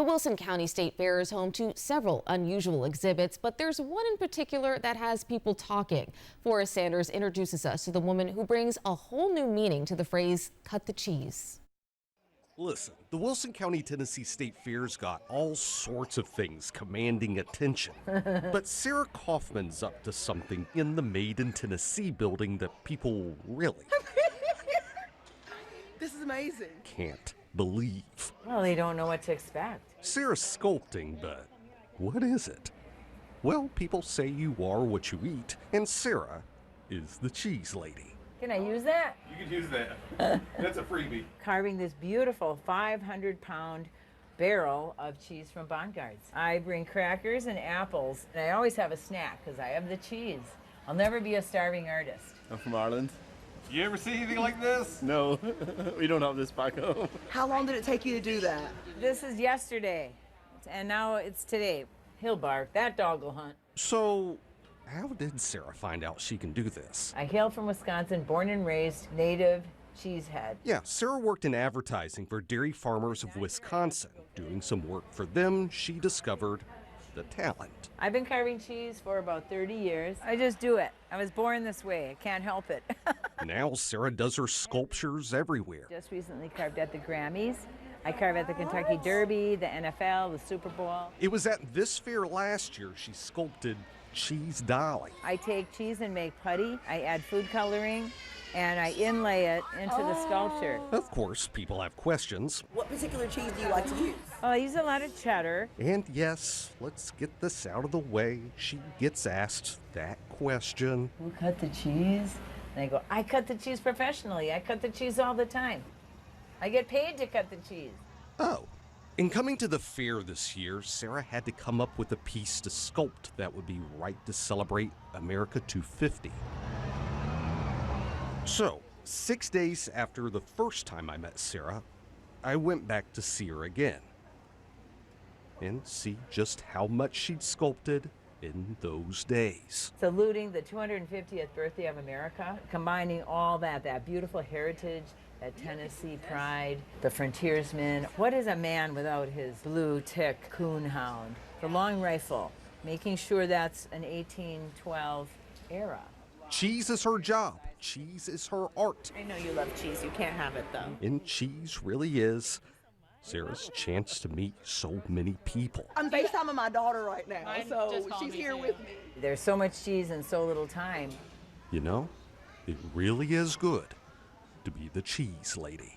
The Wilson County State Fair is home to several unusual exhibits, but there's one in particular that has people talking. Forrest Sanders introduces us to the woman who brings a whole new meaning to the phrase, cut the cheese. Listen, the Wilson County, Tennessee State Fair's got all sorts of things commanding attention. But Sarah Kaufman's up to something in the Made in Tennessee building that people really This is amazing. can't believe. Well, they don't know what to expect. Sarah's sculpting, but what is it? Well, people say you are what you eat, and Sarah is the cheese lady. Can I use that? You can use that. That's a freebie. Carving this beautiful 500-pound barrel of cheese from Bongards. I bring crackers and apples, and I always have a snack because I have the cheese. I'll never be a starving artist. I'm from Ireland. You ever see anything like this? No, we don't have this back home. How long did it take you to do that? This is yesterday, and now it's today. He'll bark. That dog will hunt. So, how did Sarah find out she can do this? I hail from Wisconsin, born and raised, native cheesehead. Yeah, Sarah worked in advertising for Dairy Farmers of Wisconsin. Doing some work for them, she discovered the talent. I've been carving cheese for about 30 years. I just do it. I was born this way. I can't help it. Now Sarah does her sculptures everywhere. Just recently carved at the Grammys. I carve at the Kentucky Derby, the NFL, the Super Bowl. It was at this fair last year she sculpted Cheese Dolly. I take cheese and make putty. I add food coloring, and I inlay it into the sculpture. Of course, people have questions. What particular cheese do you like to use? Oh, I use a lot of cheddar. And yes, let's get this out of the way. She gets asked that question. Who cut the cheese? And I go, I cut the cheese professionally. I cut the cheese all the time. I get paid to cut the cheese. Oh. In coming to the fair this year, Sarah had to come up with a piece to sculpt that would be right to celebrate America 250. So, 6 days after the first time I met Sarah, I went back to see her again and see just how much she'd sculpted in those days. Saluting the 250th birthday of America, combining all that beautiful heritage, that Tennessee pride, the frontiersman. What is a man without his blue tick coon hound? The long rifle, making sure that's an 1812 era. Cheese is her job. Cheese is her art. I know you love cheese. You can't have it, though. And cheese really is Sarah's chance to meet so many people. I'm FaceTiming my daughter right now, so she's here with me. There's so much cheese in so little time. You know, it really is good to be the cheese lady.